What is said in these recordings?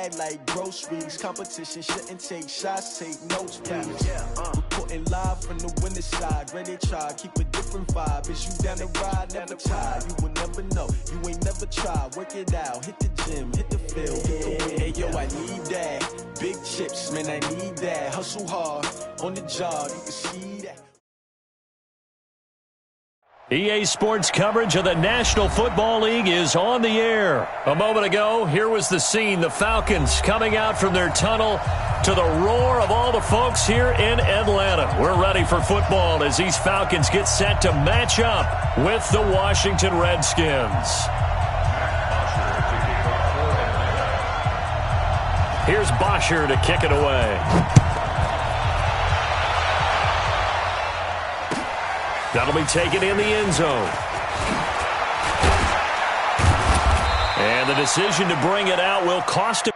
bag like groceries. Competition shouldn't take shots, take notes, please. Reporting live from the winning side. Ready to try, keep a different vibe. Is you down the ride, never tired. You will never know, you ain't never tried. Work it out, hit the gym, hit the field, hit the win. Hey, yo, I need that. Big chips, man, I need that. Hustle hard, on the job, you can see that. EA Sports coverage of the National Football League is on the air. A moment ago, here was the scene. The Falcons coming out from their tunnel to the roar of all the folks here in Atlanta. We're ready for football as these Falcons get set to match up with the Washington Redskins. Here's Bosher to kick it away. That'll be taken in the end zone. And the decision to bring it out will cost him.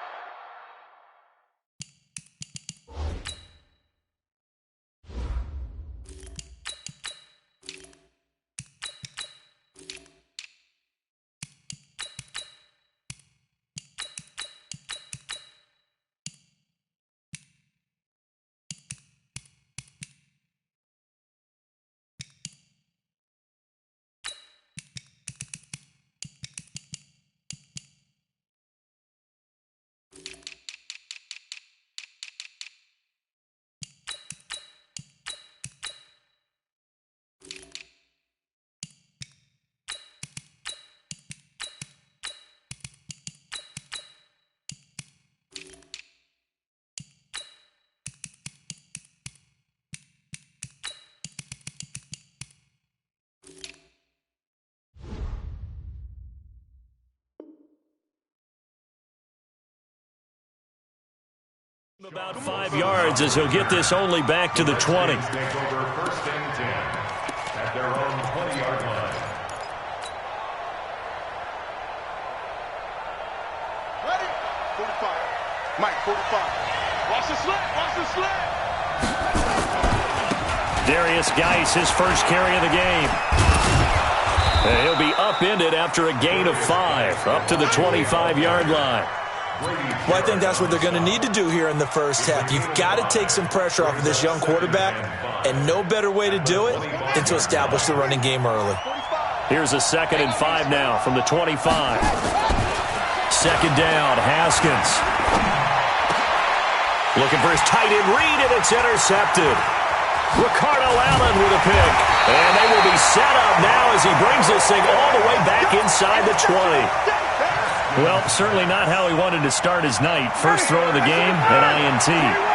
About 5 yards as he'll get this only back to the 20. First and 10 at their own 20-yard line. Ready? 45. Mike, 45. Watch the slip. Watch the slip. Darius Geis, his first carry of the game. And he'll be upended after a gain of 5, up to the 25-yard line. Well, I think that's what they're going to need to do here in the first half. You've got to take some pressure off of this young quarterback, and no better way to do it than to establish the running game early. Here's a 2nd and 5 now from the 25. Second down, Haskins. Looking for his tight end read, and it's intercepted. Ricardo Allen with a pick. And they will be set up now as he brings this thing all the way back inside the 20. Well, certainly not how he wanted to start his night. First throw of the game, an INT.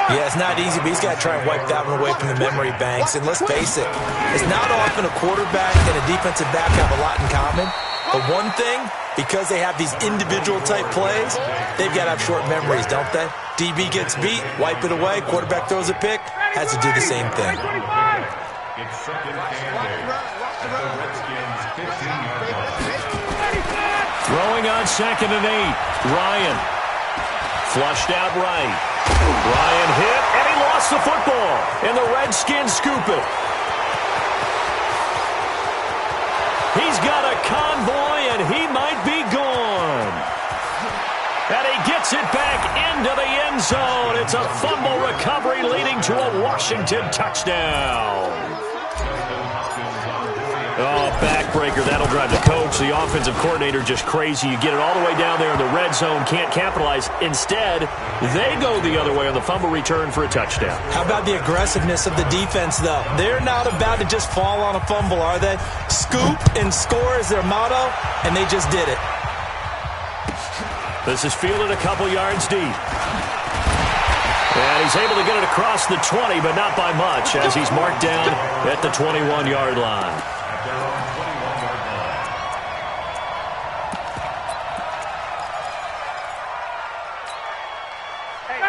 Yeah, it's not easy, but he's got to try and wipe that one away from the memory banks. And let's face it, it's not often a quarterback and a defensive back have a lot in common. But one thing, because they have these individual type plays, they've got to have short memories, don't they? DB gets beat, wipe it away, quarterback throws a pick, has to do the same thing. It's second and 8 at the Redskins' 15-yard line. Throwing on 2nd and 8. Ryan. Flushed out right. Ryan hit, and he lost the football. And the Redskins scoop it. He's got a convoy, and he might be gone. And he gets it back into the end zone. It's a fumble recovery leading to a Washington touchdown. Oh, backbreaker. That'll drive the coach, the offensive coordinator, just crazy. You get it all the way down there in the red zone, can't capitalize. Instead, they go the other way on the fumble return for a touchdown. How about the aggressiveness of the defense, though? They're not about to just fall on a fumble, are they? Scoop and score is their motto, and they just did it. This is fielded a couple yards deep. And he's able to get it across the 20, but not by much, as he's marked down at the 21-yard line. Their own 21-yard line.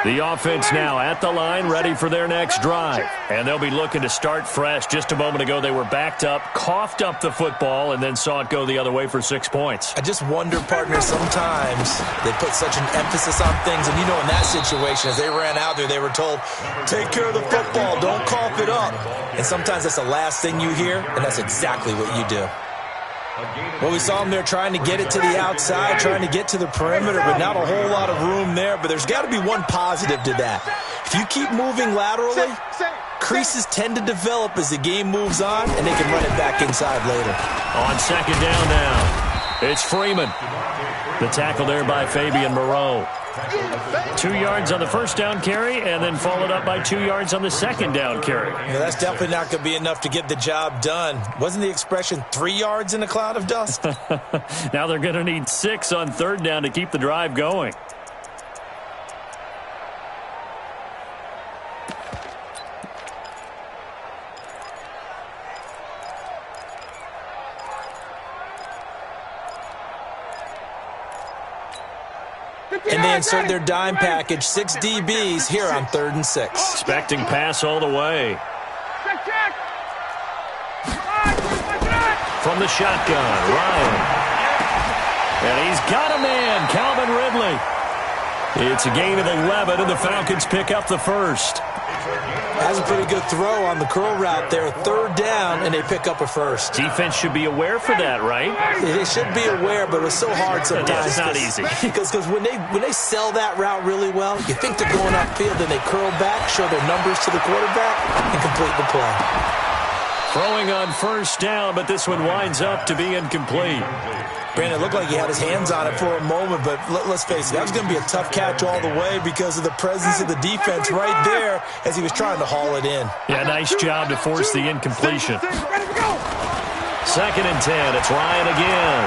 The offense now at the line, ready for their next drive. And they'll be looking to start fresh. Just a moment ago, they were backed up, coughed up the football, and then saw it go the other way for 6 points. I just wonder, partner, sometimes they put such an emphasis on things. And, you know, in that situation, as they ran out there, they were told, take care of the football, don't cough it up. And sometimes that's the last thing you hear, and that's exactly what you do. Well, we saw him there trying to get it to the outside, trying to get to the perimeter, but not a whole lot of room there. But there's got to be one positive to that. If you keep moving laterally, creases tend to develop as the game moves on, and they can run it back inside later. On second down now, it's Freeman. The tackle there by Fabian Moreau. 2 yards on the first down carry, and then followed up by 2 yards on the second down carry. Yeah, that's definitely not going to be enough to get the job done. Wasn't the expression 3 yards in a cloud of dust? Now they're going to need 6 on third down to keep the drive going. And they insert their dime package, 6 DBs here on 3rd and 6. Expecting pass all the way. From the shotgun, Ryan. And he's got a man, Calvin Ridley. It's a gain of 11, and the Falcons pick up the first. Has a pretty good throw on the curl route there. 3rd down, and they pick up a first. Defense should be aware for that, right? They should be aware, but it's so hard sometimes. Yeah, it's not easy. Because when they sell that route really well, you think they're going upfield, and they curl back, show their numbers to the quarterback, and complete the play. Throwing on first down, but this one winds up to be incomplete. Brandon, it looked like he had his hands on it for a moment, but let's face it, that was going to be a tough catch all the way because of the presence of the defense right there as he was trying to haul it in. Yeah, nice job to force the incompletion. 2nd and 10, it's Ryan again.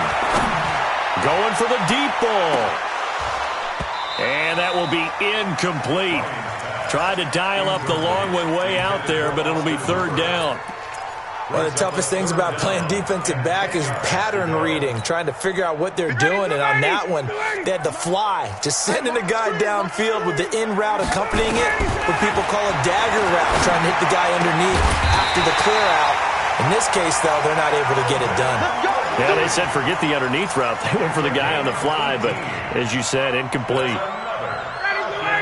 Going for the deep ball. And that will be incomplete. Tried to dial up the long one way out there, but it'll be 3rd down. One of the toughest things about playing defensive back is pattern reading, trying to figure out what they're doing. And on that one, they had to fly, just sending a guy downfield with the in route accompanying it, what people call a dagger route, trying to hit the guy underneath after the clear out. In this case, though, they're not able to get it done. Yeah, they said forget the underneath route. They went for the guy on the fly, but as you said, incomplete.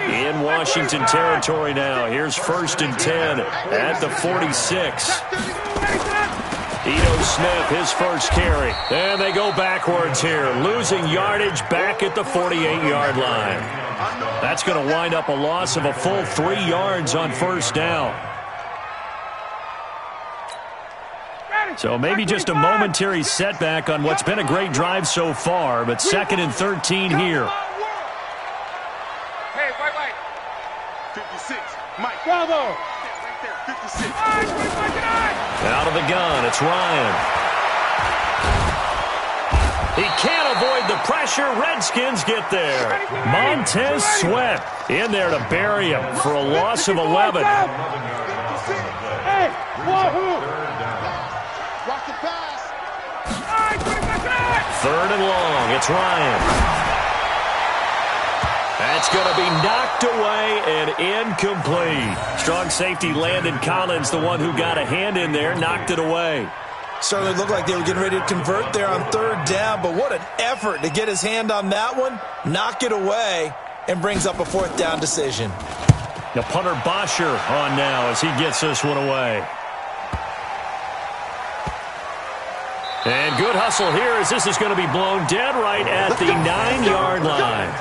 In Washington territory now. Here's 1st and 10 at the 46. Ito Smith, his first carry. And they go backwards here, losing yardage back at the 48-yard line. That's going to wind up a loss of a full 3 yards on first down. So maybe just a momentary setback on what's been a great drive so far, but 2nd and 13 here. Hey, wait. 56. Mike. Bravo. Right there, 56. Out of the gun, it's Ryan. He can't avoid the pressure. Redskins get there. Montez Sweat in there to bury him for a loss of 11. Hey, wahoo! Watch the pass. 3rd and long, it's Ryan. That's going to be knocked away and incomplete. Strong safety Landon Collins, the one who got a hand in there, knocked it away. Certainly looked like they were getting ready to convert there on 3rd down, but what an effort to get his hand on that one, knock it away, and brings up a 4th down decision. The punter Bosher on now as he gets this one away. And good hustle here as this is going to be blown dead right at the 9-yard line.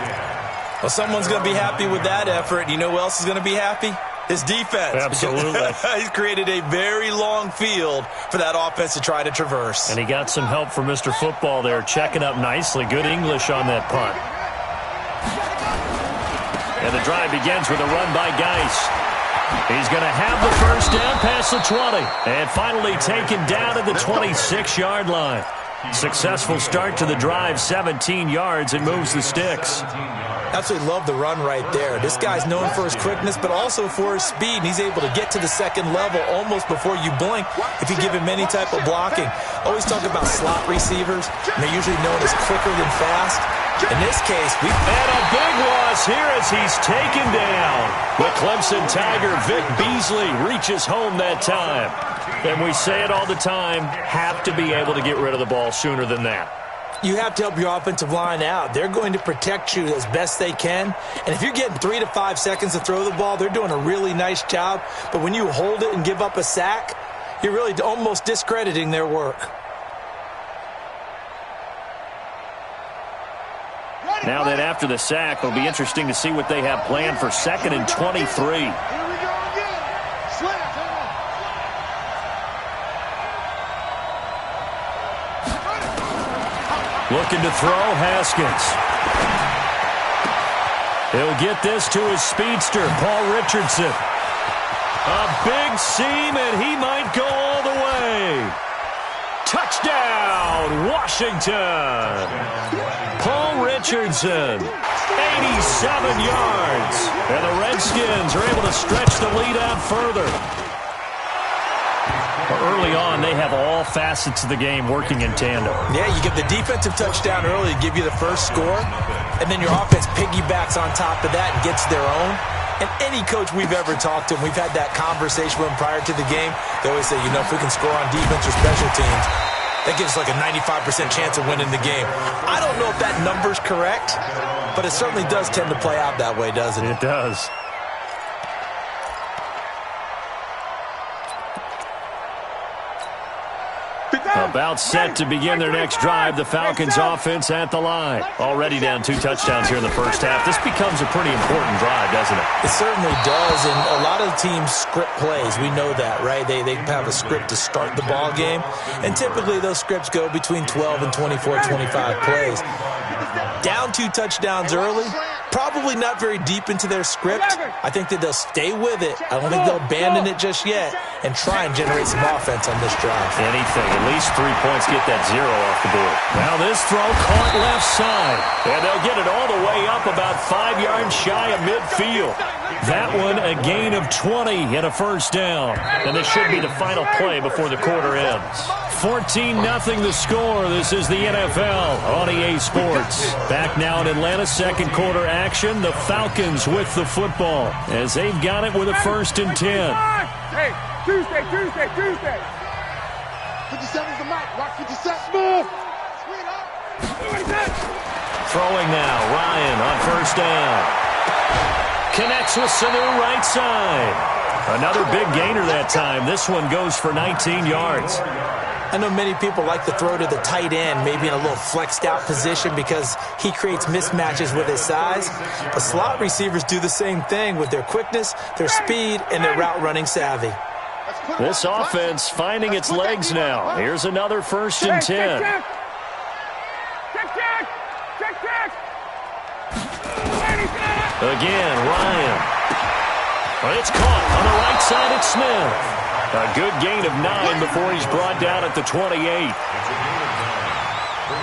Well, someone's going to be happy with that effort. You know who else is going to be happy? His defense. Absolutely. He's created a very long field for that offense to try to traverse. And he got some help from Mr. Football there, checking up nicely. Good English on that punt. And the drive begins with a run by Geis. He's going to have the first down past the 20. And finally taken down at the 26-yard line. Successful start to the drive, 17 yards, and moves the sticks. Absolutely love the run right there. This guy's known for his quickness, but also for his speed. And he's able to get to the second level almost before you blink if you give him any type of blocking. Always talk about slot receivers, and they're usually known as quicker than fast. In this case, we've had a big loss here as he's taken down. The Clemson Tiger, Vic Beasley, reaches home that time. And we say it all the time, have to be able to get rid of the ball sooner than that. You have to help your offensive line out. They're going to protect you as best they can. And if you're getting 3 to 5 seconds to throw the ball, they're doing a really nice job. But when you hold it and give up a sack, you're really almost discrediting their work. Now then, after the sack, it'll be interesting to see what they have planned for 2nd and 23. Here we go again. Slant. Looking to throw, Haskins. He'll get this to his speedster, Paul Richardson. A big seam, and he might go all the way. Touchdown, Washington. Paul Richardson, 87 yards. And the Redskins are able to stretch the lead out further. Early on, they have all facets of the game working in tandem. Yeah, you get the defensive touchdown early to give you the first score, and then your offense piggybacks on top of that and gets their own. And any coach we've ever talked to, and we've had that conversation with them prior to the game, they always say, if we can score on defense or special teams, that gives like a 95% chance of winning the game. I don't know if that number's correct, but it certainly does tend to play out that way, doesn't it? It does. About set to begin their next drive. The Falcons offense at the line. Already down 2 touchdowns here in the first half. This becomes a pretty important drive, doesn't it? It certainly does, and a lot of teams script plays. We know that, right? They have a script to start the ball game, and typically those scripts go between 12 and 24, 25 plays. Down 2 touchdowns early, probably not very deep into their script. I think that they'll stay with it. I don't think they'll abandon it just yet and try and generate some offense on this drive. Anything, at least 3 points, get that 0 off the board. Now this throw caught left side, and they'll get it all the way up about 5 yards shy of midfield. That one a gain of 20 and a first down. And this should be the final play before the quarter ends. 14-0 the score. This is the NFL on EA Sports. Back now in Atlanta, second quarter action. The Falcons with the football as they've got it with a 1st and 10. Hey, Tuesday. 57's the mic. Rock 57. Move. Throwing now. Ryan on 1st down. Connects with Sanu right side. Another big gainer that time. This one goes for 19 yards. I know many people like to throw to the tight end, maybe in a little flexed out position because he creates mismatches with his size. But slot receivers do the same thing with their quickness, their speed, and their route running savvy. This offense finding its legs now. Here's another 1st and 10. Check. Again, Ryan. But it's caught on the right side at Smith. A good gain of 9 before he's brought down at the 28.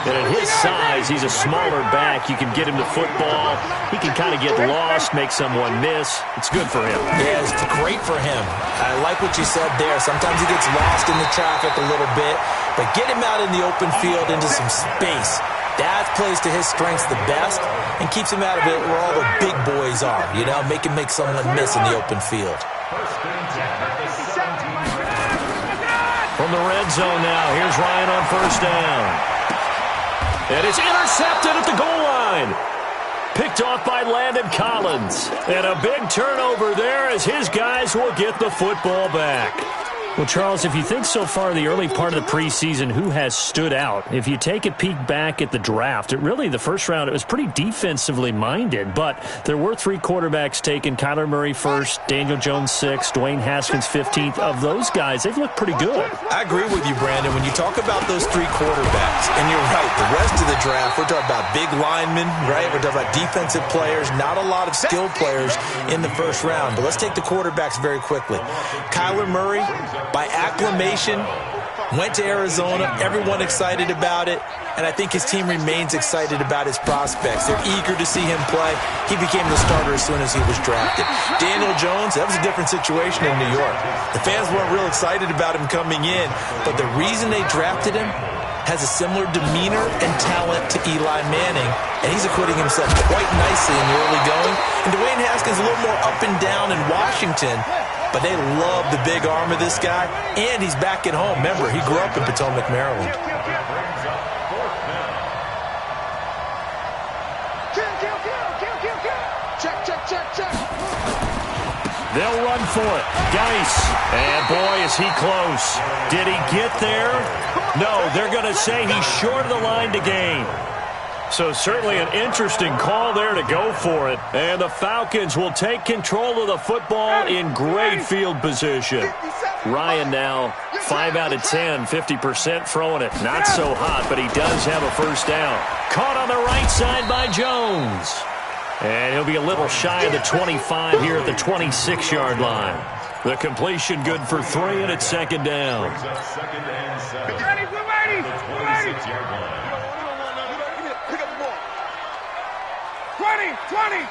And at his size, he's a smaller back. You can get him the football. He can kind of get lost, make someone miss. It's good for him. Yeah, it's great for him. I like what you said there. Sometimes he gets lost in the traffic a little bit, but get him out in the open field into some space. That plays to his strengths the best and keeps him out of it where all the big boys are, make him make someone miss in the open field. From the red zone now, here's Ryan on 1st down. And it's intercepted at the goal line. Picked off by Landon Collins. And a big turnover there as his guys will get the football back. Well, Charles, if you think so far the early part of the preseason, who has stood out? If you take a peek back at the draft, the first round, it was pretty defensively minded, but there were 3 quarterbacks taken. Kyler Murray 1st, Daniel Jones 6th, Dwayne Haskins 15th. Of those guys, they've looked pretty good. I agree with you, Brandon. When you talk about those 3 quarterbacks, and you're right, the rest of the draft, we're talking about big linemen, right? We're talking about defensive players, not a lot of skilled players in the first round. But let's take the quarterbacks very quickly. Kyler Murray, by acclamation, went to Arizona. Everyone excited about it. And I think his team remains excited about his prospects. They're eager to see him play. He became the starter as soon as he was drafted. Daniel Jones, that was a different situation in New York. The fans weren't real excited about him coming in. But the reason they drafted him has a similar demeanor and talent to Eli Manning, and he's acquitting himself quite nicely in the early going. And Dwayne Haskins a little more up and down in Washington, but they love the big arm of this guy, and he's back at home. Remember, he grew up in Potomac, Maryland. Check. They'll run for it. Geis. And boy, is he close. Did he get there? No, they're going to say he's short of the line to gain. So certainly an interesting call there to go for it. And the Falcons will take control of the football in great field position. Ryan now 5 out of 10, 50% throwing it. Not so hot, but he does have a first down. Caught on the right side by Jones. And he'll be a little shy of the 25 here at the 26-yard line. The completion good for 3, and it's second down. Second and 7. Ready, we're ready, The we're ready. 26-yard line. Pick up the ball. 20.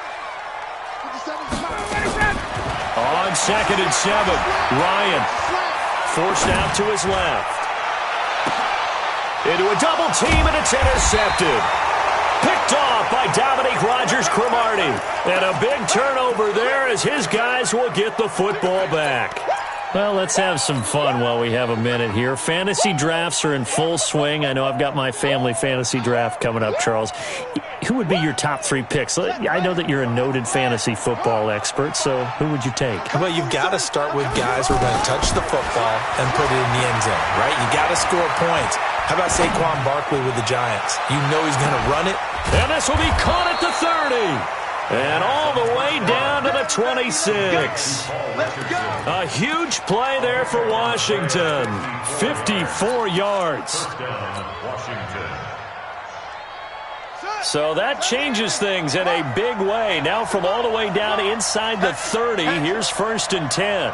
On second and 7, Ryan forced out to his left. Into a double team, and it's intercepted. Picked off by Dominique Rodgers-Cromartie. And a big turnover there as his guys will get the football back. Well, let's have some fun while we have a minute here. Fantasy drafts are in full swing. I know I've got my family fantasy draft coming up, Charles. Who would be your top 3 picks? I know that you're a noted fantasy football expert, so who would you take? Well, you've got to start with guys who are going to touch the football and put it in the end zone, right? You got to score points. How about Saquon Barkley with the Giants? You know he's going to run it. And this will be caught at the 30. And all the way down to the 26. A huge play there for Washington. 54 yards. So that changes things in a big way. Now from all the way down inside the 30, here's 1st and 10.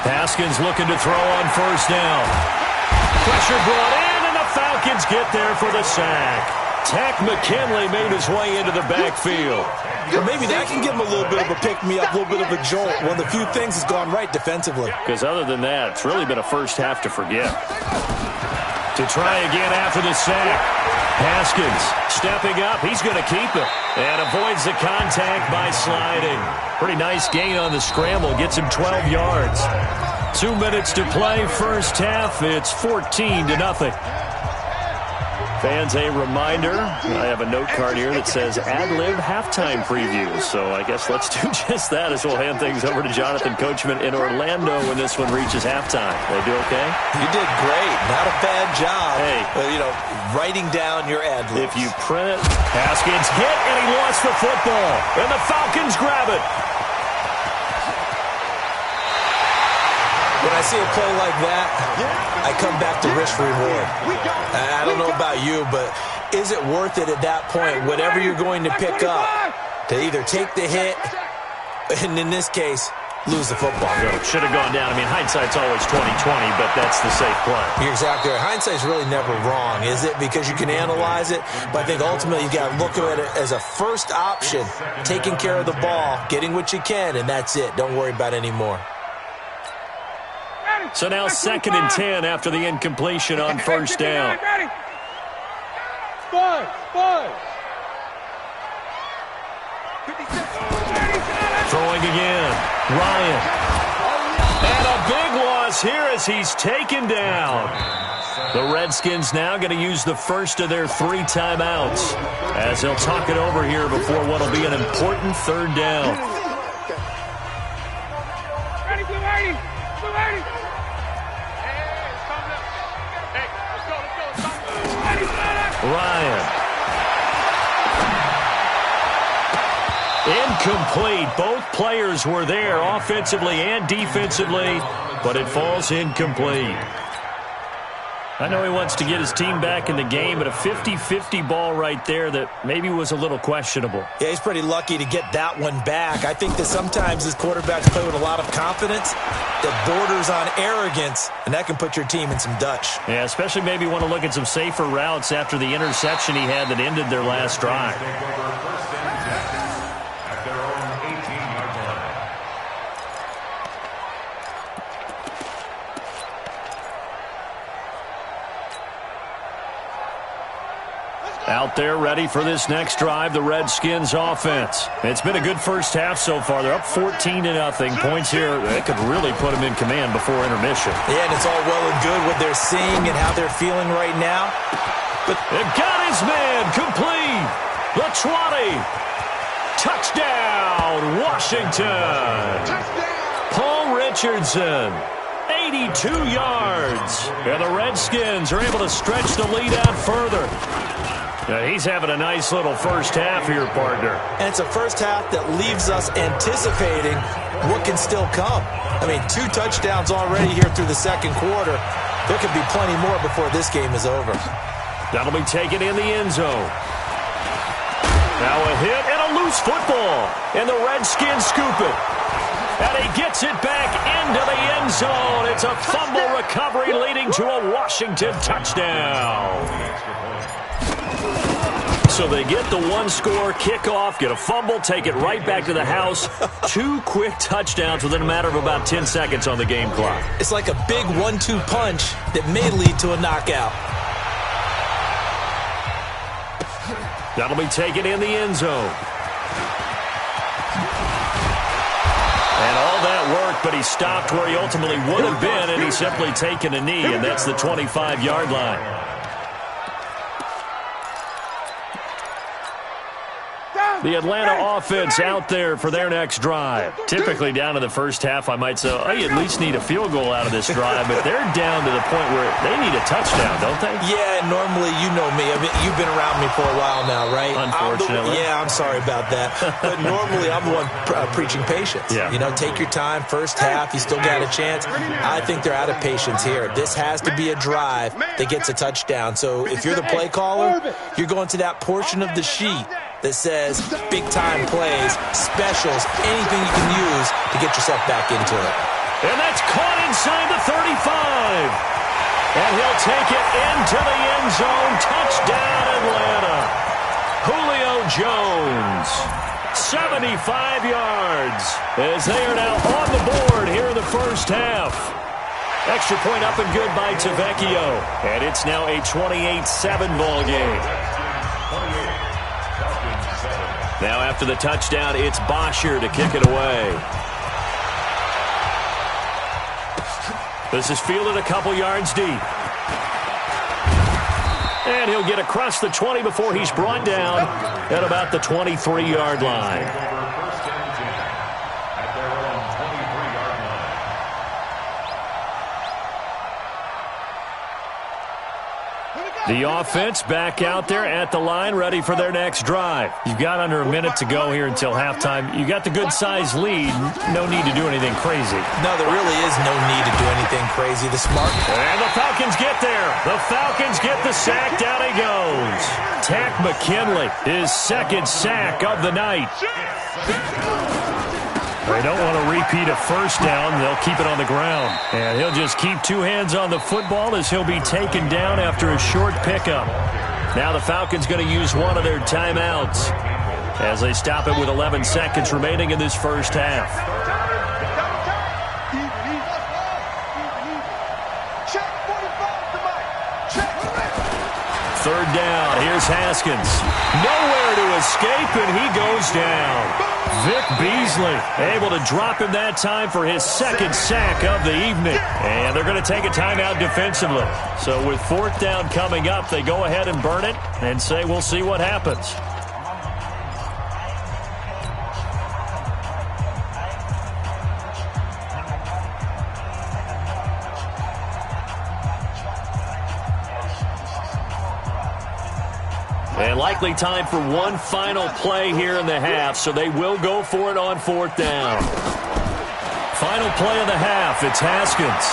Haskins looking to throw on first down. Pressure brought in. Falcons get there for the sack. Tack McKinley made his way into the backfield. Or maybe that can give him a little bit of a pick-me-up, a little bit of a jolt. One of the few things has gone right defensively. Because other than that, it's really been a first half to forget. To try again after the sack. Haskins stepping up. He's going to keep it. And avoids the contact by sliding. Pretty nice gain on the scramble. Gets him 12 yards. 2 minutes to play first half. It's 14-0. Fans, a reminder, I have a note card here that says ad-lib halftime previews. So I guess let's do just that as we'll hand things over to Jonathan Coachman in Orlando when this one reaches halftime. They do okay? You did great. Not a bad job. Hey. Writing down your ad-libs. If you print it, Haskins hit and he lost the football. And the Falcons grab it. When I see a play like that, I come back to risk-reward. I don't know about you, but is it worth it at that point, whatever you're going to pick up, to either take the hit, and in this case, lose the football? Should have gone down. I mean, hindsight's always 20/20, but that's the safe play. You're exactly right. Hindsight's really never wrong, is it? Because you can analyze it, but I think ultimately you got to look at it as a first option, taking care of the ball, getting what you can, and that's it. Don't worry about it anymore. So now 2nd and 10 after the incompletion on first down. Throwing again. Ryan. And a big loss here as he's taken down. The Redskins now going to use the first of their 3 timeouts as they'll talk it over here before what will be an important 3rd down. Ryan. Incomplete. Both players were there offensively and defensively, but it falls incomplete. I know he wants to get his team back in the game, but a 50-50 ball right there that maybe was a little questionable. Yeah, he's pretty lucky to get that one back. I think that sometimes his quarterbacks play with a lot of confidence that borders on arrogance, and that can put your team in some Dutch. Yeah, especially maybe want to look at some safer routes after the interception he had that ended their last drive. Out there ready for this next drive, the Redskins offense. It's been a good first half so far. They're up 14-0. Points here, they could really put them in command before intermission. Yeah, and it's all well and good what they're seeing and how they're feeling right now. But they've got his man complete. The 20. Touchdown, Washington. Paul Richardson. 82 yards. And the Redskins are able to stretch the lead out further. Now, he's having a nice little first half here, partner. And it's a first half that leaves us anticipating what can still come. I mean, 2 touchdowns already here through the second quarter. There could be plenty more before this game is over. That'll be taken in the end zone. Now a hit and a loose football. And the Redskins scoop it. And he gets it back into the end zone. It's a fumble recovery leading to a Washington touchdown. So they get the one-score kickoff, get a fumble, take it right back to the house. 2 quick touchdowns within a matter of about 10 seconds on the game clock. It's like a big 1-2 punch that may lead to a knockout. That'll be taken in the end zone. And all that worked, but he stopped where he ultimately would have been, and he's simply taken a knee, and that's the 25-yard line. The Atlanta offense out there for their next drive. Typically down in the first half, I might say, oh, you at least need a field goal out of this drive, but they're down to the point where they need a touchdown, don't they? Yeah, normally, you know me. I mean, you've been around me for a while now, right? Unfortunately. I'm sorry about that. But normally, I'm the one preaching patience. Yeah. You know, take your time. First half, you still got a chance. I think they're out of patience here. This has to be a drive that gets a touchdown. So if you're the play caller, you're going to that portion of the sheet that says big-time plays, specials, anything you can use to get yourself back into it. And that's caught inside the 35. And he'll take it into the end zone. Touchdown, Atlanta. Julio Jones, 75 yards, as they are now on the board here in the first half. Extra point up and good by Tavecchio. And it's now a 28-7 ball game. Now after the touchdown, it's Bosher to kick it away. This is fielded a couple yards deep. And he'll get across the 20 before he's brought down at about the 23-yard line. The offense back out there at the line, ready for their next drive. You've got under a minute to go here until halftime. You got the good-sized lead. No need to do anything crazy. No, there really is no need to do anything crazy. The smart... And the Falcons get there. The Falcons get the sack. Down he goes. Tack McKinley, his second sack of the night. They don't want to repeat a first down. They'll keep it on the ground. And he'll just keep 2 hands on the football as he'll be taken down after a short pickup. Now the Falcons going to use one of their timeouts as they stop it with 11 seconds remaining in this first half. Third down. Here's Haskins. Nowhere to escape, and he goes down. Vic Beasley able to drop him that time for his second sack of the evening. And they're going to take a timeout defensively. So with 4th down coming up, they go ahead and burn it and say we'll see what happens. And likely time for one final play here in the half, so they will go for it on 4th down. Final play of the half, it's Haskins.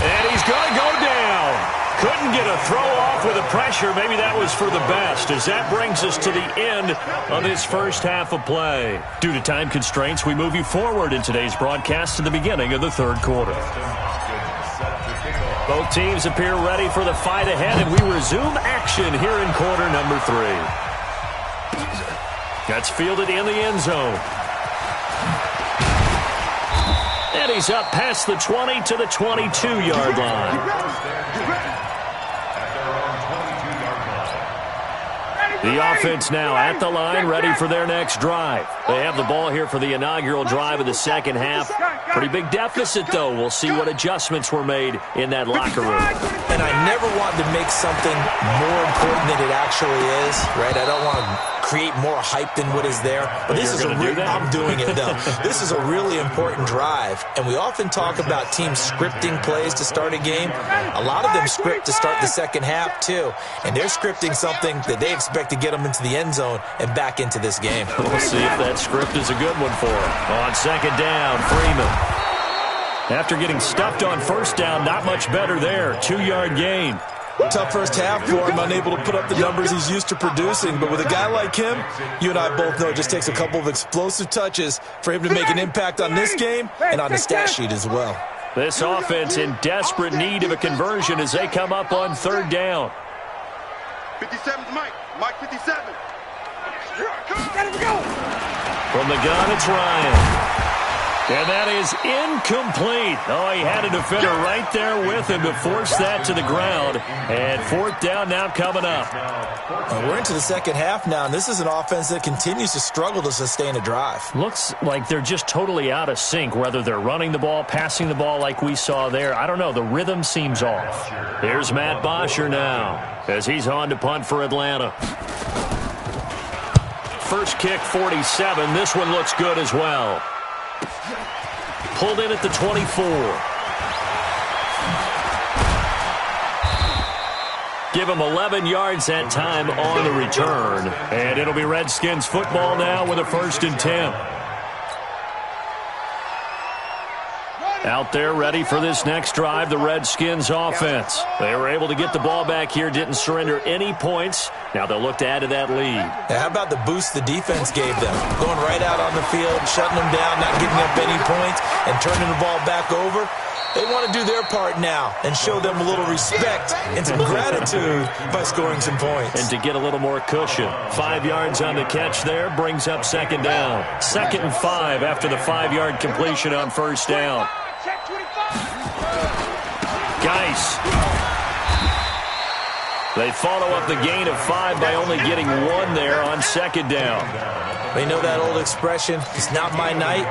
And he's going to go down. Couldn't get a throw off with the pressure. Maybe that was for the best, as that brings us to the end of this first half of play. Due to time constraints, we move you forward in today's broadcast to the beginning of the 3rd quarter. Both teams appear ready for the fight ahead, and we resume action here in quarter number 3. That's fielded in the end zone. And he's up past the 20 to the 22-yard line. The offense now at the line, ready for their next drive. They have the ball here for the inaugural drive of the second half. Pretty big deficit, though. We'll see what adjustments were made in that locker room. And I never want to make something more important than it actually is, right? I don't want to create more hype than what is there. But this is I'm doing it, though. This is a really important drive, and we often talk about teams scripting plays to start a game. A lot of them script to start the second half, too, and they're scripting something that they expect to get them into the end zone and back into this game. We'll see if that script is a good one for them. On second down, Freeman. After getting stuffed on first down, not much better there. 2-yard gain. Tough first half for him, unable to put up the numbers he's used to producing. But with a guy like him, you and I both know it just takes a couple of explosive touches for him to make an impact on this game and on the stat sheet as well. This offense in desperate need of a conversion as they come up on third down. 57's Mike. Mike 57. From the gun, it's Ryan. And that is incomplete. Oh, he had a defender right there with him to force that to the ground. And fourth down now coming up. And we're into the second half now, and this is an offense that continues to struggle to sustain a drive. Looks like they're just totally out of sync, whether they're running the ball, passing the ball like we saw there. I don't know. The rhythm seems off. Here's Matt Bosher now as he's on to punt for Atlanta. First kick, 47. This one looks good as well. Pulled in at the 24. Give him 11 yards that time on the return. And it'll be Redskins football now with a 1st and 10. Out there ready for this next drive, the Redskins offense. They were able to get the ball back here, didn't surrender any points. Now they'll look to add to that lead. Now, how about the boost the defense gave them? Going right out on the field, shutting them down, not giving up any points, and turning the ball back over. They want to do their part now and show them a little respect and some gratitude by scoring some points. And to get a little more cushion. 5 yards on the catch there brings up second down. 2nd and 5 after the 5-yard completion on first down. Geis. They follow up the gain of 5 by only getting 1 there on second down. They know that old expression, it's not my night.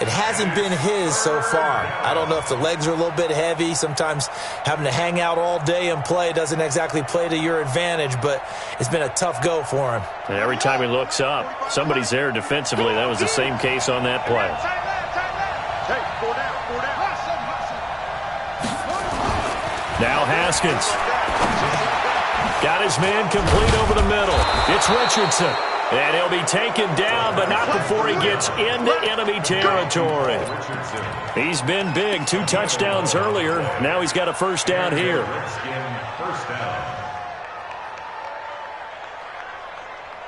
It hasn't been his so far. I don't know if the legs are a little bit heavy. Sometimes having to hang out all day and play doesn't exactly play to your advantage, but it's been a tough go for him. And every time he looks up, somebody's there defensively. That was the same case on that play. Now Haskins. Got his man complete over the middle. It's Richardson. And he'll be taken down, but not before he gets into enemy territory. He's been big. 2 touchdowns earlier. Now he's got a first down here.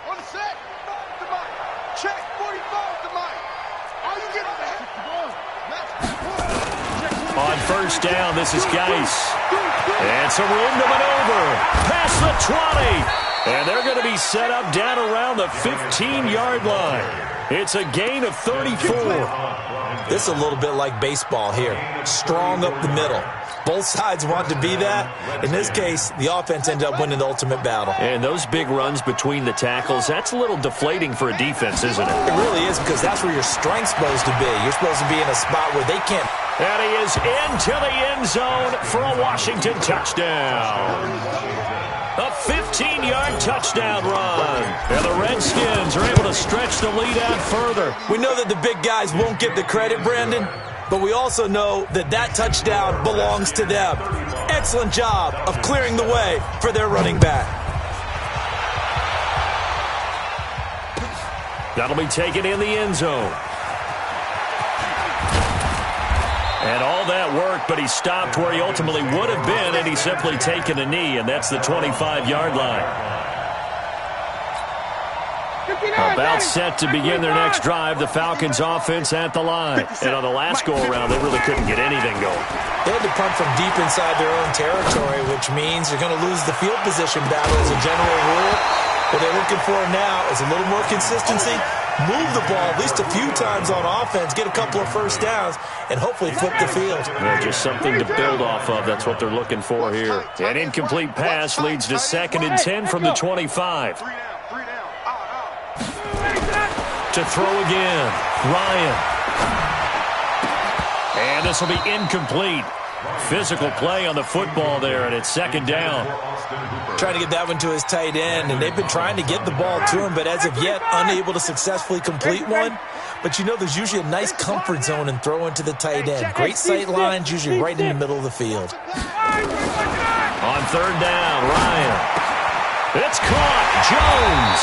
On set. Check 45 to Mike. Are you getting that? On first down, this is Geis. And some room to maneuver. Past the 20. And they're going to be set up down around the 15-yard line. It's a gain of 34. This is a little bit like baseball here. Strong up the middle. Both sides want to be that. In this case, the offense ended up winning the ultimate battle. And those big runs between the tackles, that's a little deflating for a defense, isn't it? It really is, because that's where your strength's supposed to be. You're supposed to be in a spot where they can't. And he is into the end zone for a Washington touchdown. A 15-yard touchdown run. And the Redskins are able to stretch the lead out further. We know that the big guys won't get the credit, Brandon, but we also know that that touchdown belongs to them. Excellent job of clearing the way for their running back. That'll be taken in the end zone. And all that work, but he stopped where he ultimately would have been, and he's simply taken a knee, and that's the 25-yard line. About set to begin their next drive, the Falcons offense at the line. And on the last go-around, they really couldn't get anything going. They had to punt from deep inside their own territory, which means you're going to lose the field position battle as a general rule. What they're looking for now is a little more consistency. Move the ball at least a few times on offense, get a couple of first downs, and hopefully flip the field. Yeah, just something to build off of. That's what they're looking for here. An incomplete pass leads to 2nd and 10 from the 25. To throw again, Ryan. And this will be incomplete. Physical play on the football there, and it's second down. Trying to get that one to his tight end, and they've been trying to get the ball to him, but as of yet, unable to successfully complete one. But you know, there's usually a nice comfort zone in throwing to the tight end. Great sight lines, usually right in the middle of the field. On third down, Ryan. It's caught. Jones.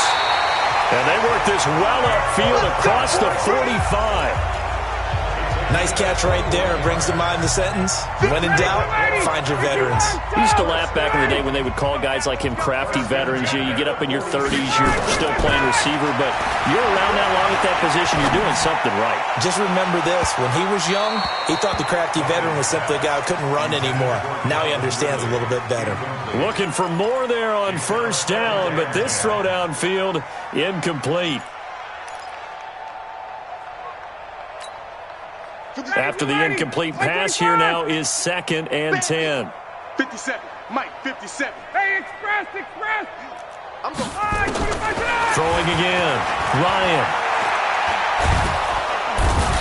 And they work this well upfield across the 45. Nice catch right there. Brings to mind the sentence, when in doubt, find your veterans. We used to laugh back in the day when they would call guys like him crafty veterans. You get up in your 30s, you're still playing receiver, but you're around that long at that position, you're doing something right. Just remember this. When he was young, he thought the crafty veteran was simply a guy who couldn't run anymore. Now he understands a little bit better. Looking for more there on first down, but this throw downfield, incomplete. After the incomplete pass, here now is 2nd and 10. 57. Mike, 57. Hey, express! I'm going. Throwing again. Ryan.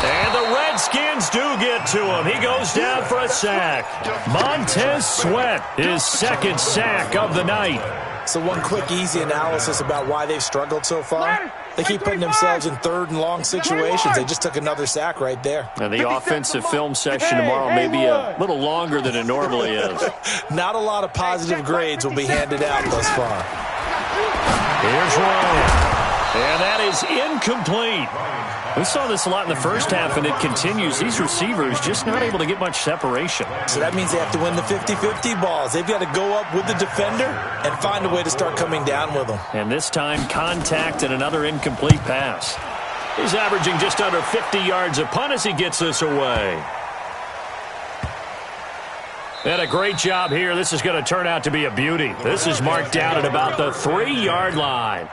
And the Redskins do get to him. He goes down for a sack. Montez Sweat, his second sack of the night. So one quick, easy analysis about why they've struggled so far. They keep putting themselves in third and long situations. They just took another sack right there. And the offensive film session tomorrow may be a little longer than it normally is. Not a lot of positive grades will be handed out thus far. Here's Ryan. And that is incomplete. We saw this a lot in the first half, and it continues. These receivers just not able to get much separation. So that means they have to win the 50-50 balls. They've got to go up with the defender and find a way to start coming down with them. And this time, contact and another incomplete pass. He's averaging just under 50 yards a punt as he gets this away. And a great job here. This is going to turn out to be a beauty. This is marked down at about the 3-yard line.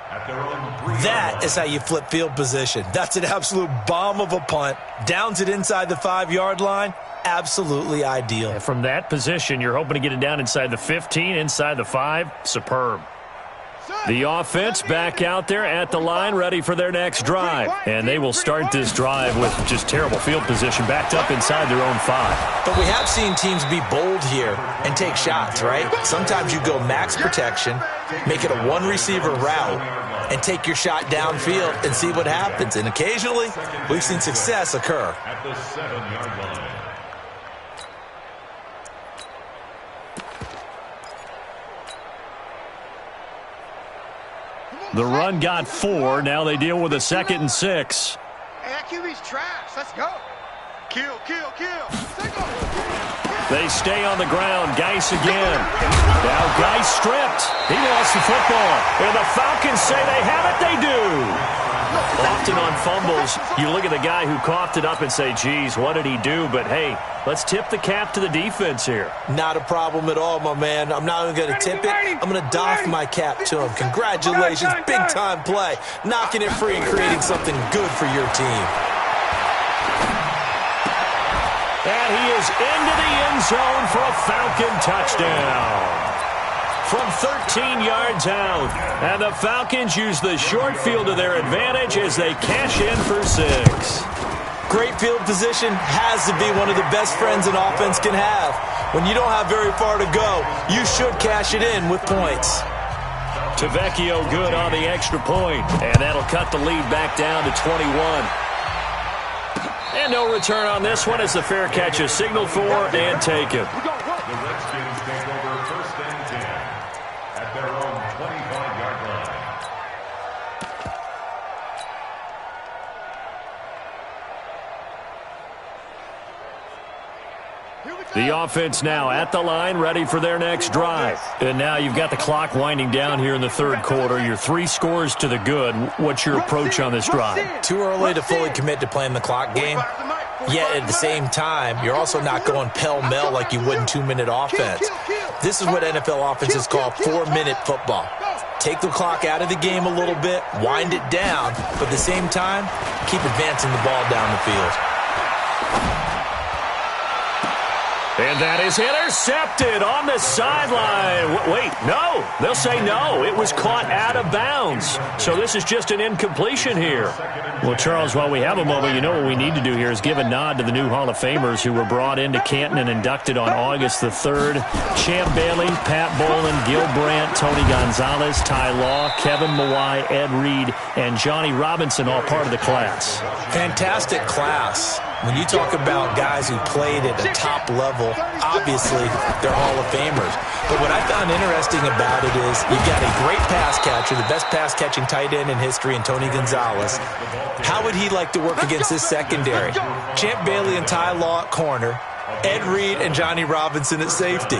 That is how you flip field position. That's an absolute bomb of a punt. Downs it inside the 5-yard line. Absolutely ideal. And from that position, you're hoping to get it down inside the 15, inside the 5. Superb. The offense back out there at the line, ready for their next drive. And they will start this drive with just terrible field position, backed up inside their own 5. But we have seen teams be bold here and take shots, right? Sometimes you go max protection, make it a one-receiver route, and take your shot downfield and see what happens. And occasionally, we've seen success occur. At the 7-yard line. The run got 4. Now they deal with a 2nd and 6. Hey, that QB's trash. Let's go. Kill. They stay on the ground. Geis again. Now Geis stripped. He lost the football. And the Falcons say they have it. They do. Often on fumbles, you look at the guy who coughed it up and say, geez, what did he do? But, hey, let's tip the cap to the defense here. Not a problem at all, my man. I'm not even going to tip it. I'm going to doff my cap to him. Congratulations. Big-time play. Knocking it free and creating something good for your team. And he is into the end zone for a Falcon touchdown. From 13 yards out. And the Falcons use the short field to their advantage as they cash in for 6. Great field position has to be one of the best friends an offense can have. When you don't have very far to go, you should cash it in with points. Tavecchio good on the extra point. And that'll cut the lead back down to 21. And no return on this one as the fair catch is signaled for and taken. The Redskins take over 1st and 10 at their own 25-yard line. The offense now at the line, ready for their next drive. And now you've got the clock winding down here in the 3rd quarter. You're 3 scores to the good. What's your approach on this drive? Too early to fully commit to playing the clock game. Yet at the same time, you're also not going pell-mell like you would in 2-minute offense. This is what NFL offenses call 4-minute football. Take the clock out of the game a little bit, wind it down, but at the same time, keep advancing the ball down the field. And that is intercepted on the sideline. Wait, no. They'll say no. It was caught out of bounds. So this is just an incompletion here. Well, Charles, while we have a moment, you know what we need to do here is give a nod to the new Hall of Famers who were brought into Canton and inducted on August the 3rd. Champ Bailey, Pat Bolin, Gil Brandt, Tony Gonzalez, Ty Law, Kevin Mawai, Ed Reed, and Johnny Robinson, all part of the class. Fantastic class. When you talk about guys who played at the top level, obviously they're Hall of Famers. But what I found interesting about it is you've got a great pass catcher, the best pass-catching tight end in history, in Tony Gonzalez. How would he like to work against his secondary? Champ Bailey and Ty Law at corner, Ed Reed and Johnny Robinson at safety.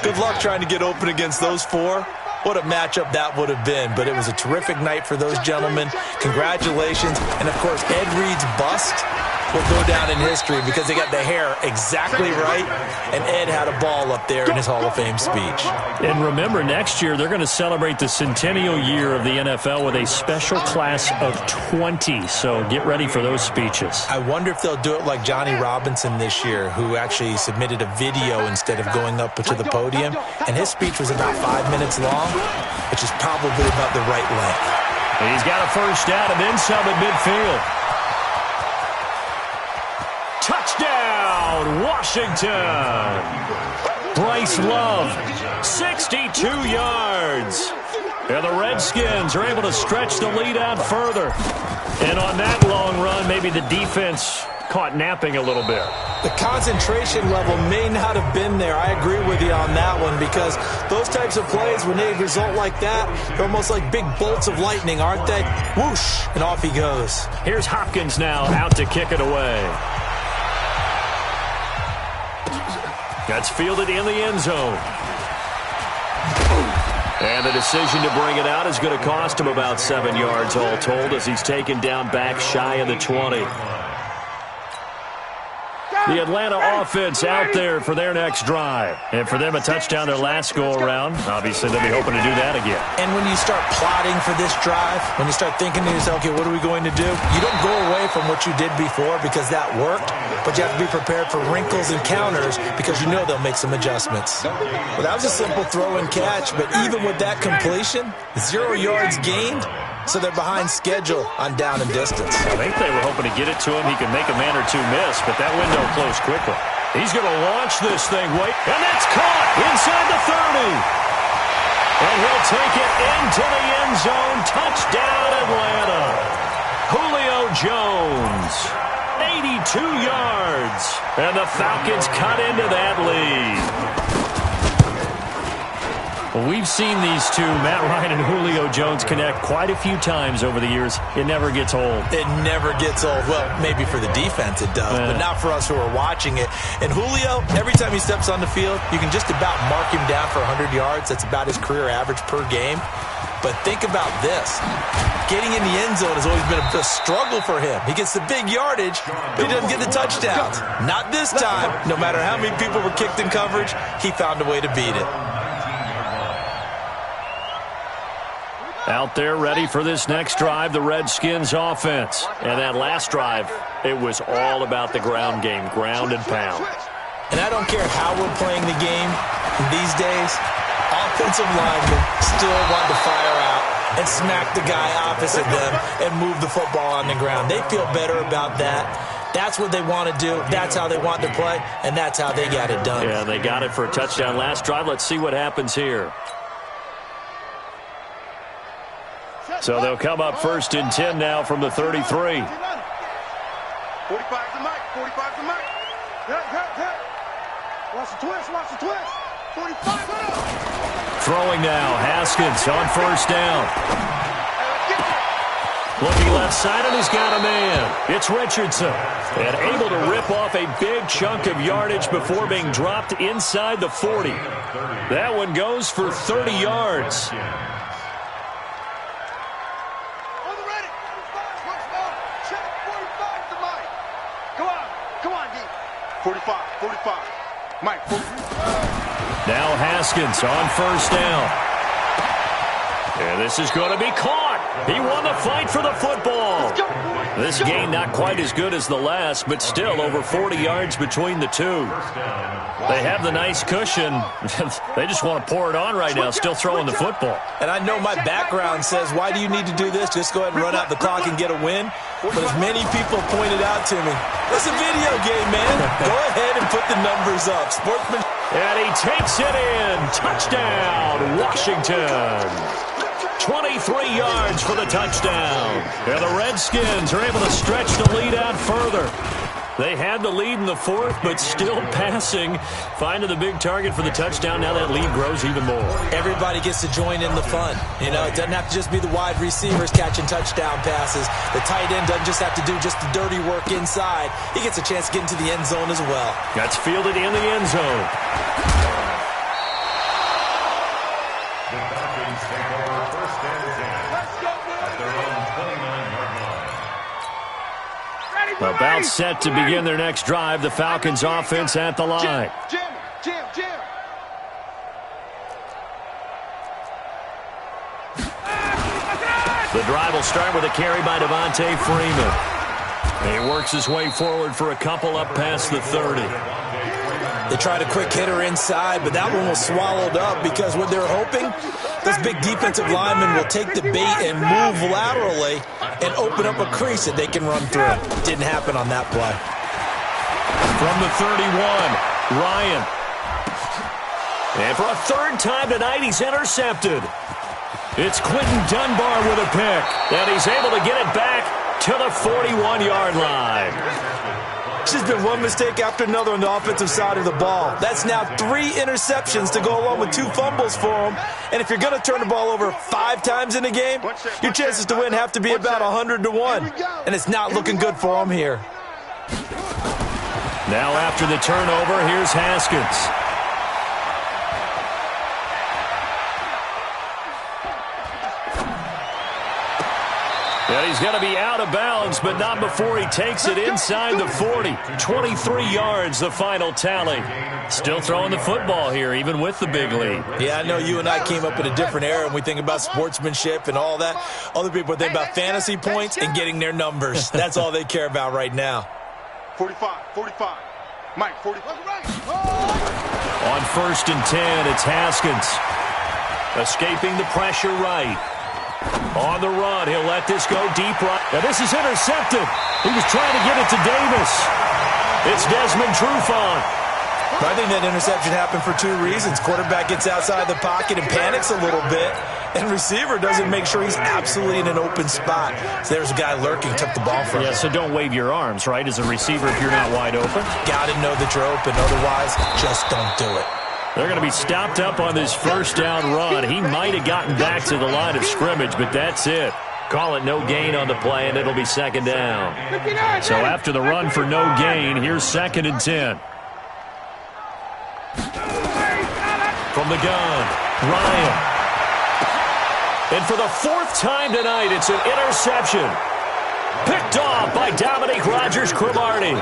Good luck trying to get open against those four. What a matchup that would have been. But it was a terrific night for those gentlemen. Congratulations. And, of course, Ed Reed's bust will go down in history because they got the hair exactly right, and Ed had a ball up there in his Hall of Fame speech. And remember, next year they're going to celebrate the centennial year of the NFL with a special class of 20, so get ready for those speeches. I wonder if they'll do it like Johnny Robinson this year, who actually submitted a video instead of going up to the podium, and his speech was about 5 minutes long, which is probably about the right length. He's got a first down and then some at midfield. Touchdown, Washington. Bryce Love, 62 yards. And the Redskins are able to stretch the lead out further. And on that long run, maybe the defense caught napping a little bit. The concentration level may not have been there. I agree with you on that one, because those types of plays, when they result like that, they're almost like big bolts of lightning, aren't they? Whoosh, and off he goes. Here's Hopkins now out to kick it away. That's fielded in the end zone. And the decision to bring it out is going to cost him about 7 yards all told, as he's taken down back shy of the 20. The Atlanta offense out there for their next drive. And for them, a touchdown their last go-around. Obviously, they'll be hoping to do that again. And when you start plotting for this drive, when you start thinking to yourself, okay, what are we going to do? You don't go away from what you did before because that worked, but you have to be prepared for wrinkles and counters because you know they'll make some adjustments. Well, that was a simple throw and catch, but even with that completion, 0 yards gained, so they're behind schedule on down and distance. I think they were hoping to get it to him. He could make a man or two miss, but that window closed quickly. He's going to launch this thing. Wait, and that's caught inside the 30. And he'll take it into the end zone. Touchdown, Atlanta. Julio Jones, 82 yards. And the Falcons cut into that lead. Well, we've seen these two, Matt Ryan and Julio Jones, connect quite a few times over the years. It never gets old. It never gets old. Well, maybe for the defense it does, but not for us who are watching it. And Julio, every time he steps on the field, you can just about mark him down for 100 yards. That's about his career average per game. But think about this. Getting in the end zone has always been a struggle for him. He gets the big yardage, but he doesn't get the touchdowns. Not this time. No matter how many people were kicked in coverage, he found a way to beat it. Out there ready for this next drive, the Redskins offense. And that last drive, it was all about the ground game, ground and pound. And I don't care how we're playing the game these days, offensive linemen still want to fire out and smack the guy opposite them and move the football on the ground. They feel better about that. That's what they want to do. That's how they want to play, and that's how they got it done. Yeah, they got it for a touchdown last drive. Let's see what happens here. So they'll come up 1st and 10 now from the 33. 45 to Mike. 45 to Mike. Watch the twist. Watch the twist. 45. Throwing now. Haskins on 1st down. Looking left side, and he's got a man. It's Richardson. And able to rip off a big chunk of yardage before being dropped inside the 40. That one goes for 30 yards. Come on, D. 45. Mike, 45. Now Haskins on 1st down. And this is going to be caught. He won the fight for the football. This game not quite as good as the last, but still over 40 yards between the two. They have the nice cushion. They just want to pour it on right now, still throwing the football. And I know my background says, why do you need to do this? Just go ahead and run out the clock and get a win. But as many people pointed out to me, it's a video game, man. Go ahead and put the numbers up. Sportsman. And he takes it in. Touchdown, Washington. 23 yards for the touchdown. And the Redskins are able to stretch the lead out further. They had the lead in the fourth, but still passing. Finding the big target for the touchdown. Now that lead grows even more. Everybody gets to join in the fun. You know, it doesn't have to just be the wide receivers catching touchdown passes. The tight end doesn't just have to do just the dirty work inside. He gets a chance to get into the end zone as well. That's fielded in the end zone. The Falcons take over first and 10 at their own 29-yard line. About set to begin their next drive. The Falcons offense at the line. Jim. The drive will start with a carry by Devontae Freeman. He works his way forward for a couple up past the 30. They tried a quick hitter inside, but that one was swallowed up because what they're hoping, this big defensive lineman will take the bait and move laterally and open up a crease that they can run through. Didn't happen on that play. From the 31, Ryan. And for a third time tonight, he's intercepted. It's Quentin Dunbar with a pick, and he's able to get it back to the 41-yard line. It's just been one mistake after another on the offensive side of the ball. That's now 3 interceptions to go along with 2 fumbles for him. And if you're going to turn the ball over 5 times in a game, your chances to win have to be about 100-1. And it's not looking good for him here. Now after the turnover, here's Haskins. And he's going to be out of bounds, but not before he takes it inside the 40. 23 yards, the final tally. Still throwing the football here, even with the big lead. Yeah, I know you and I came up in a different era, and we think about sportsmanship and all that. Other people think about fantasy points and getting their numbers. That's all they care about right now. 45. Mike, 45. On first and 10, it's Haskins. Escaping the pressure right. On the run, he'll let this go deep right. Now this is intercepted. He was trying to get it to Davis. It's Desmond Trufant. I think that interception happened for 2 reasons. Quarterback gets outside the pocket and panics a little bit, and receiver doesn't make sure he's absolutely in an open spot. So there's a guy lurking, took the ball from him. Yeah, so don't wave your arms, right, as a receiver if you're not wide open. Got to know that you're open. Otherwise, just don't do it. They're going to be stopped up on this first down run. He might have gotten back to the line of scrimmage, but that's it. Call it no gain on the play, and it'll be second down. So after the run for no gain, here's second and 10. From the gun, Ryan. And for the 4th time tonight, it's an interception. Picked off by Dominique Rodgers-Cromartie.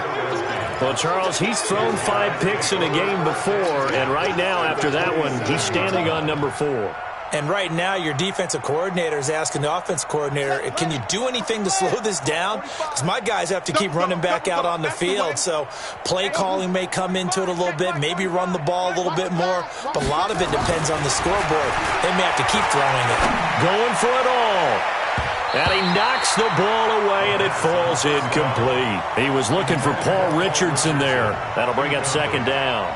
Well, Charles, he's thrown 5 picks in a game before, and right now, after that one, he's standing on number 4. And right now, your defensive coordinator is asking the offensive coordinator, can you do anything to slow this down? Because my guys have to keep running back out on the field, so play calling may come into it a little bit, maybe run the ball a little bit more, but a lot of it depends on the scoreboard. They may have to keep throwing it. Going for it all. And he knocks the ball away, and it falls incomplete. He was looking for Paul Richardson there. That'll bring up second down.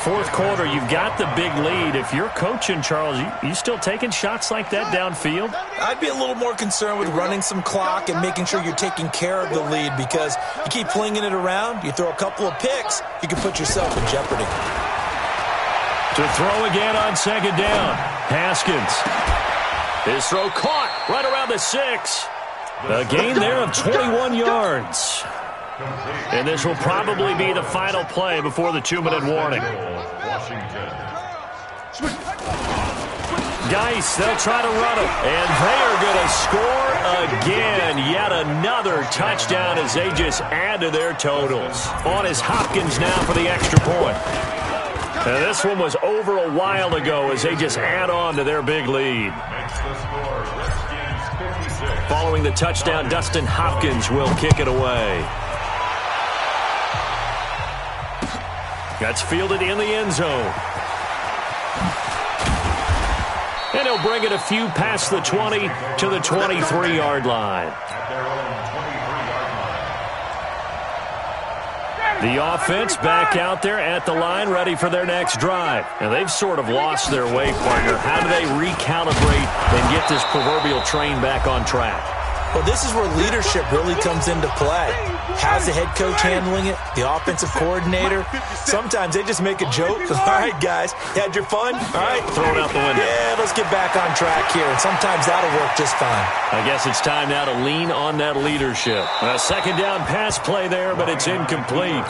4th quarter, you've got the big lead. If you're coaching, Charles, you still taking shots like that downfield? I'd be a little more concerned with running some clock and making sure you're taking care of the lead, because you keep flinging it around, you throw a couple of picks, you can put yourself in jeopardy. To throw again on second down, Haskins. His throw caught right around the 6. A gain there of 21 yards. And this will probably be the final play before the 2-minute warning. Geis, they'll try to run it. And they are going to score again. Yet another touchdown as they just add to their totals. On is Hopkins now for the extra point. And this one was over a while ago as they just add on to their big lead. Makes the score Redskins 56, Following the touchdown, Dustin Hopkins will kick it away. That's fielded in the end zone. And he'll bring it a few past the 20 to the 23-yard line. The offense back out there at the line, ready for their next drive. And they've sort of lost their way, partner. How do they recalibrate and get this proverbial train back on track? Well, this is where leadership really comes into play. How's the head coach handling it? The offensive coordinator? Sometimes they just make a joke. All right, guys, you had your fun? All right. Throw it out the window. Yeah, let's get back on track here. And sometimes that'll work just fine. I guess it's time now to lean on that leadership. A second down pass play there, but it's incomplete.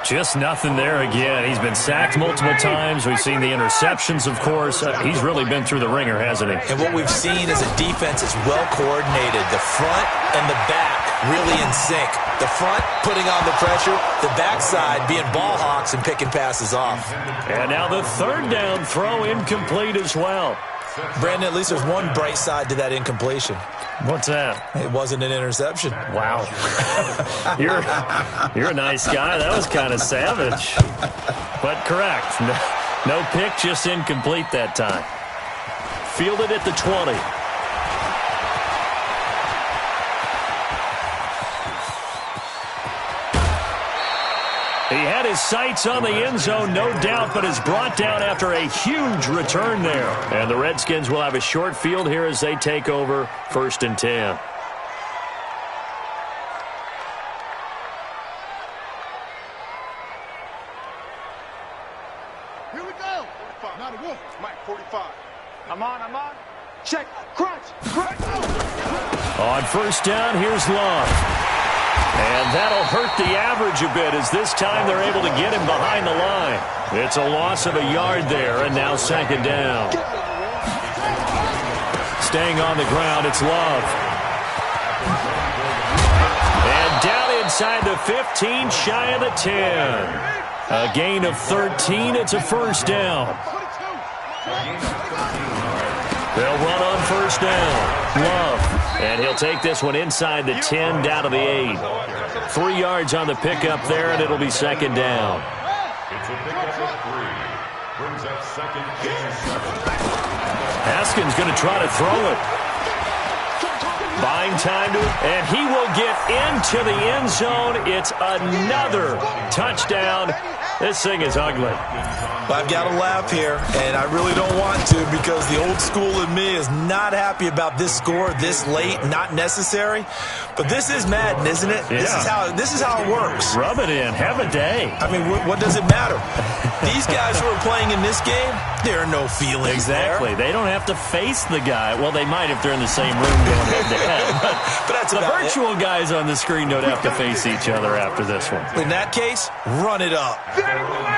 Just nothing there again. He's been sacked multiple times. We've seen the interceptions, of course. He's really been through the ringer, hasn't he? And what we've seen is a defense that's well coordinated. The front and the back really in sync. The front putting on the pressure. The backside being ball hawks and picking passes off. And now the third down throw incomplete as well. Brandon, at least there's one bright side to that incompletion. What's that? It wasn't an interception. Wow. You're a nice guy. That was kind of savage. But correct. No pick, just incomplete that time. Fielded at the 20. He had his sights on the end zone, no doubt, but is brought down after a huge return there. And the Redskins will have a short field here as they take over 1st and 10. Here we go. 45. Not a wolf. Mike, 45. I'm on. Check. Crunch. On 1st down, here's Love. And that'll hurt the average a bit as this time they're able to get him behind the line. It's a loss of a yard there, and now 2nd down. Staying on the ground, it's Love. And down inside the 15, shy of the 10. A gain of 13, it's a 1st down. They'll run on 1st down. Love. And he'll take this one inside the 10, down to the 8. 3 yards on the pickup there, and it'll be 2nd down. It's a pickup of 3. Brings up 2nd and 7. Haskins going to try to throw it. Buying time to it, and he will get into the end zone. It's another touchdown. This thing is ugly. I've got to laugh here, and I really don't want to because the old school in me is not happy about this score this late, not necessary. But this is Madden, isn't it? Yeah. This is how it works. Rub it in. Have a day. I mean, what does it matter? These guys who are playing in this game, there are no feelings Exactly. there. They don't have to face the guy. Well, they might if they're in the same room going head-to-head. But that's the about virtual guys on the screen don't have to face each other after this one. In that case, run it up.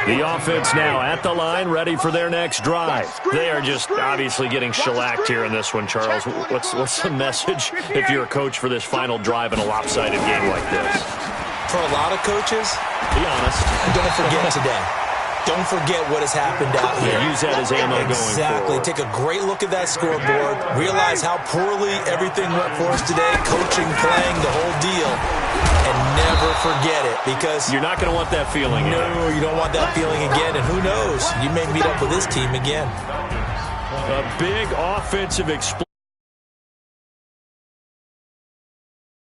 The offense now at the line, ready for their next drive. They are just obviously getting shellacked here in this one, Charles. What's the message if you're a coach for this final drive in a lopsided game like this? For a lot of coaches, be honest. Don't forget today. Don't forget what has happened out here. Yeah, use that as ammo going forward. Exactly. Take a great look at that scoreboard. Realize how poorly everything went for us today. Coaching, playing, the whole deal. And never forget it because you're not going to want that feeling again. No, you don't want that feeling again. And who knows? You may meet up with this team again. A big offensive explosion.